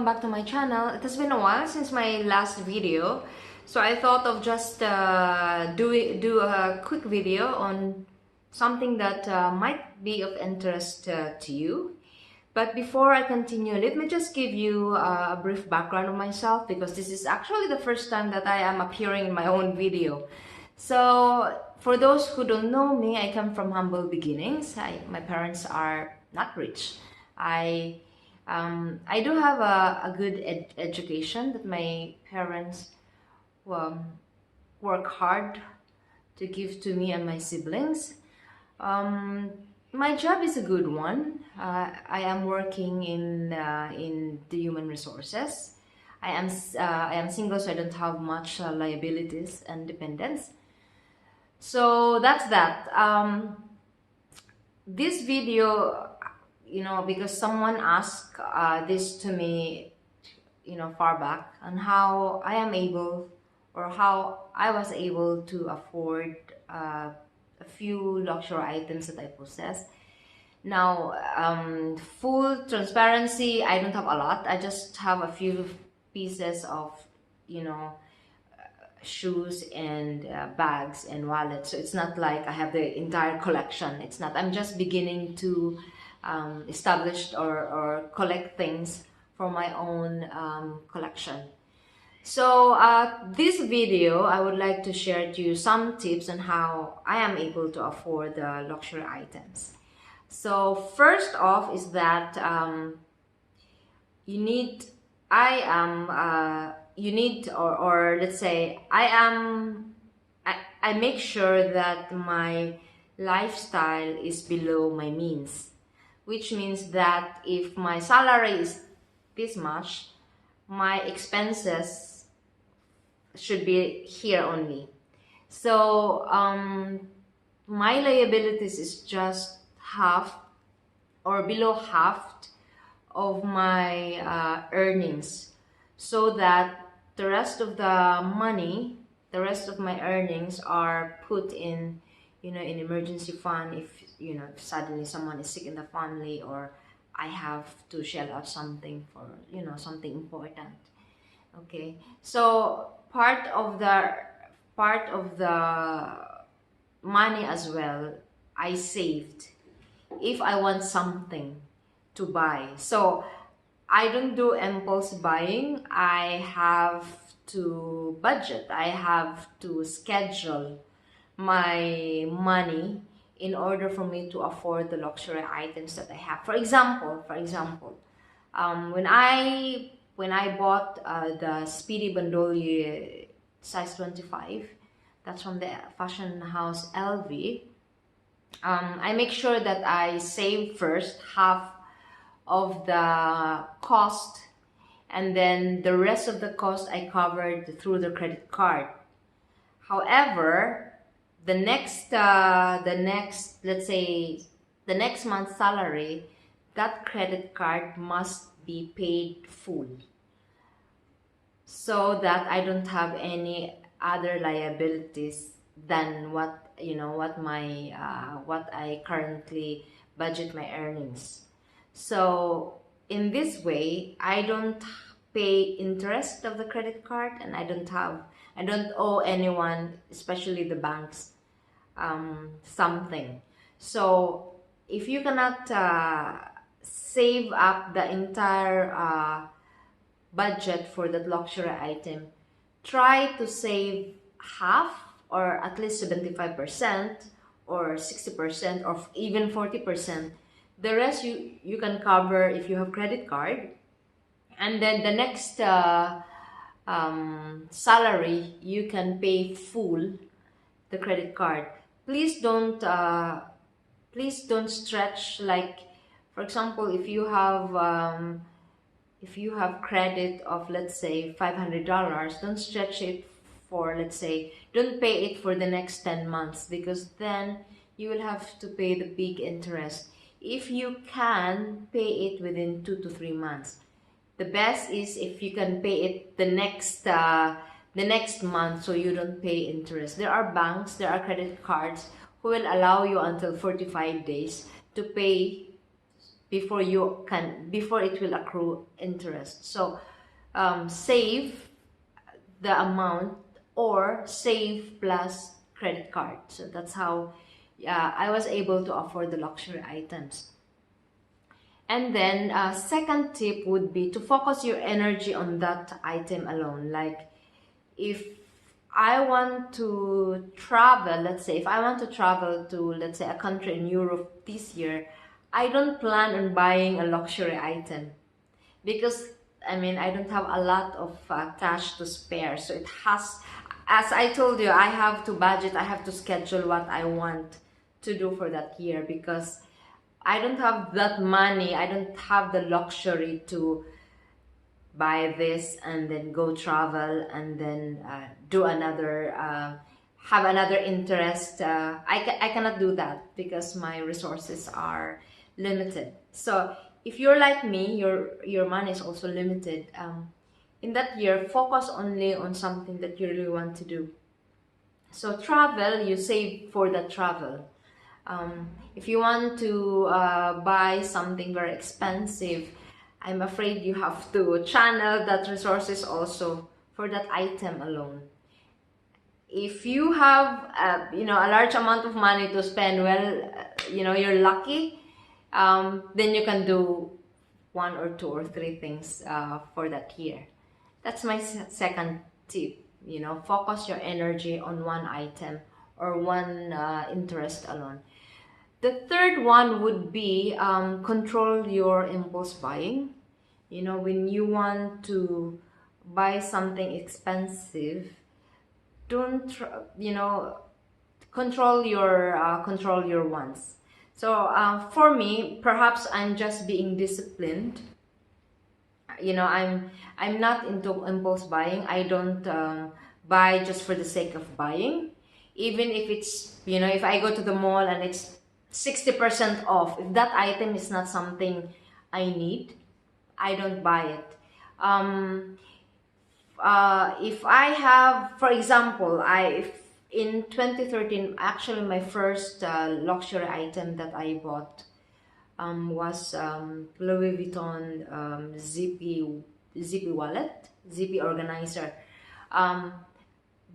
back to my channel. It has been a while since my last video, so I thought of just do a quick video on something that might be of interest to you. But before I continue, let me just give you a brief background of myself, because this is actually the first time that I am appearing in my own video. So for those who don't know me, I come from humble beginnings. My parents are not rich. I do have a good education that my parents work hard to give to me and my siblings. My job is a good one. I am working in the human resources. I am single, so I don't have much liabilities and dependents. So that's that. This video, because someone asked this to me, far back, on how I am able, or how I was able to afford a few luxury items that I possess. Now, full transparency, I don't have a lot. I just have a few pieces of, shoes and bags and wallets. So it's not like I have the entire collection. It's not. I'm just beginning to establish or collect things for my own collection. So this video, I would like to share to you some tips on how I am able to afford the luxury items. So first off is that let's say I make sure that my lifestyle is below my means, which means that if my salary is this much, my expenses should be here only. So my liabilities is just half or below half of my earnings, so that the rest of the money, the rest of my earnings are put in, in emergency fund. If suddenly someone is sick in the family, or I have to shell out something for something important. Okay, so part of the money as well I saved if I want something to buy. So I don't do impulse buying. I have to budget. I have to schedule my money in order for me to afford the luxury items that I have. For example, when I bought the Speedy Bandolier size 25, that's from the fashion house LV, I make sure that I save first half of the cost, and then the rest of the cost I covered through the credit card. However, the next month's salary, that credit card must be paid full, so that I don't have any other liabilities than what I currently budget my earnings. So in this way, I don't pay interest of the credit card, and I don't owe anyone, especially the banks, something. So if you cannot save up the entire budget for that luxury item, try to save half, or at least 75% or 60% or even 40%. The rest you can cover if you have credit card, and then the next salary you can pay full the credit card. Please don't stretch. Like, for example, if you have credit of, let's say, $500, don't stretch it for, let's say, don't pay it for the next 10 months, because then you will have to pay the big interest. If you can pay it within 2 to 3 months, the best is if you can pay it the next month, so you don't pay interest. There are credit cards who will allow you until 45 days to pay before it will accrue interest. So save the amount, or save plus credit card. So that's how I was able to afford the luxury items. And then second tip would be to focus your energy on that item alone. Like if I want to travel, let's say if I want to travel to, let's say, a country in Europe this year, I don't plan on buying a luxury item, because I mean, I don't have a lot of cash to spare. So it has, as I told you, I have to budget, I have to schedule what I want to do for that year, because I don't have that money, I don't have the luxury to buy this and then go travel and then do another, have another interest. I cannot do that because my resources are limited. So if you're like me, your money is also limited. In that year, focus only on something that you really want to do. So travel, you save for the travel. If you want to buy something very expensive, I'm afraid you have to channel that resources also for that item alone. If you have a large amount of money to spend, well, you're lucky, then you can do 1 or 2 or 3 things for that year. That's my second tip. Focus your energy on one item or one interest alone. The third one would be control your impulse buying. When you want to buy something expensive, don't control your wants. So for me, perhaps I'm just being disciplined. I'm not into impulse buying. I don't buy just for the sake of buying. Even if it's, if I go to the mall and it's 60% off, if that item is not something I need, I don't buy it. If I have, for example, in 2013, actually my first luxury item that I bought was Louis Vuitton zippy wallet, zippy organizer.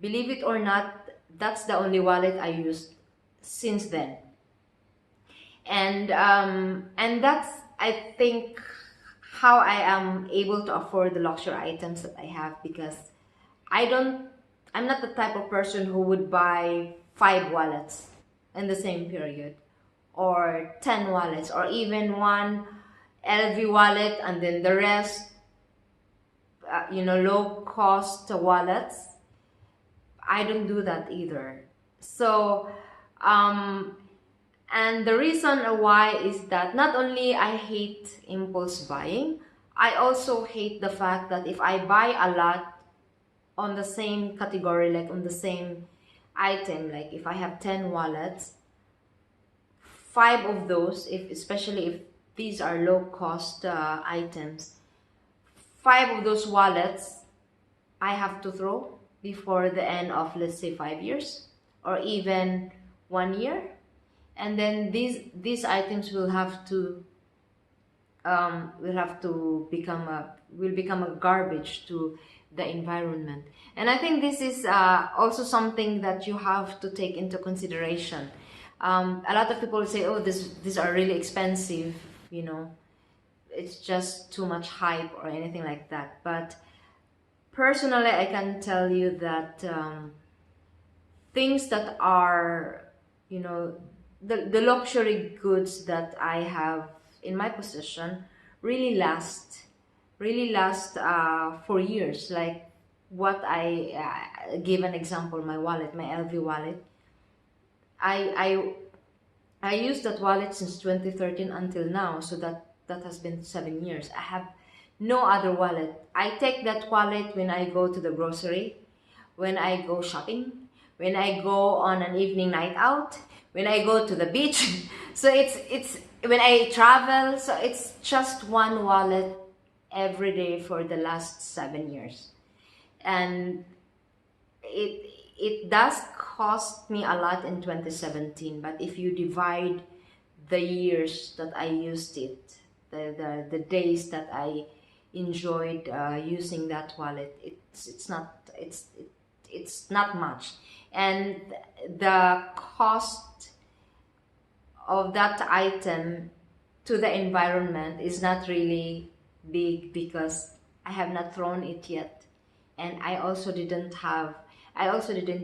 Believe it or not, that's the only wallet I used since then. And that's, I think, how I am able to afford the luxury items that I have, because I'm not the type of person who would buy 5 wallets in the same period, or 10 wallets, or even one LV wallet and then the rest low cost wallets. I don't do that either. So and the reason why is that not only I hate impulse buying, I also hate the fact that if I buy a lot on the same category, like on the same item, like if I have 10 wallets, 5 of those, especially if these are low cost items, 5 of those wallets I have to throw before the end of, let's say, 5 years or even 1 year. And then these items will become a garbage to the environment. And I think this is also something that you have to take into consideration. A lot of people say, oh, these are really expensive, it's just too much hype or anything like that. But personally, I can tell you that things that are, the luxury goods that I have in my possession really last for years. Like what I give an example, my wallet, my LV wallet. I used that wallet since 2013 until now, so that has been 7 years. I have no other wallet. I take that wallet when I go to the grocery, when I go shopping, when I go on an evening night out, when I go to the beach. So it's when I travel. So it's just one wallet every day for the last 7 years. And it does cost me a lot in 2017, but if you divide the years that I used it, the days that I enjoyed using that wallet. It's not much, and the cost of that item to the environment is not really big because I have not thrown it yet, and I also didn't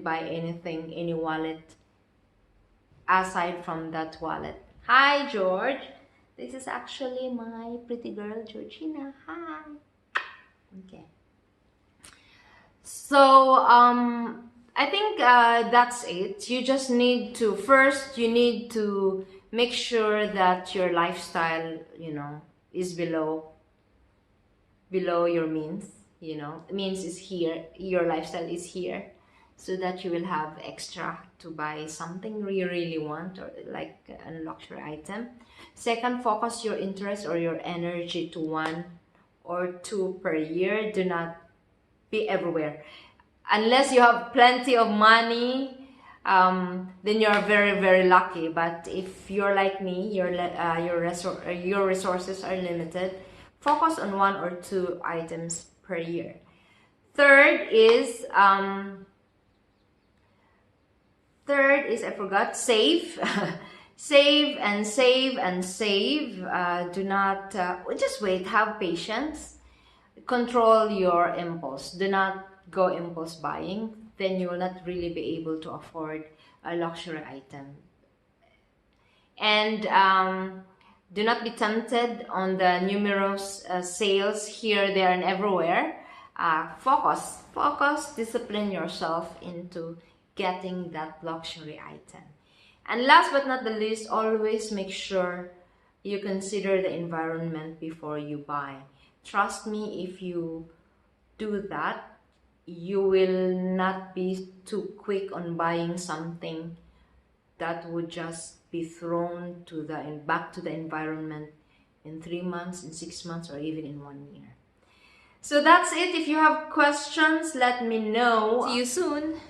buy anything, any wallet aside from that wallet. Hi George, this is actually my pretty girl Georgina. Hi. Okay, so I think that's it. You just need to make sure that your lifestyle, is below your means. Means is here, your lifestyle is here, so that you will have extra to buy something you really want, or like a luxury item. Second, focus your interest or your energy to 1 or 2 per year. Do not be everywhere. Unless you have plenty of money, then you're very, very lucky. But if you're like me, your resources are limited, focus on 1 or 2 items per year. Third is I forgot, save. Save and save and save. Do not just wait. Have patience. Control your impulse. Do not go impulse buying. Then you will not really be able to afford a luxury item. And do not be tempted on the numerous sales here, there, and everywhere. Focus, discipline yourself into getting that luxury item. And last but not the least, always make sure you consider the environment before you buy. Trust me, if you do that, you will not be too quick on buying something that would just be thrown back to the environment in 3 months, in 6 months, or even in 1 year. So that's it. If you have questions, let me know. See you soon.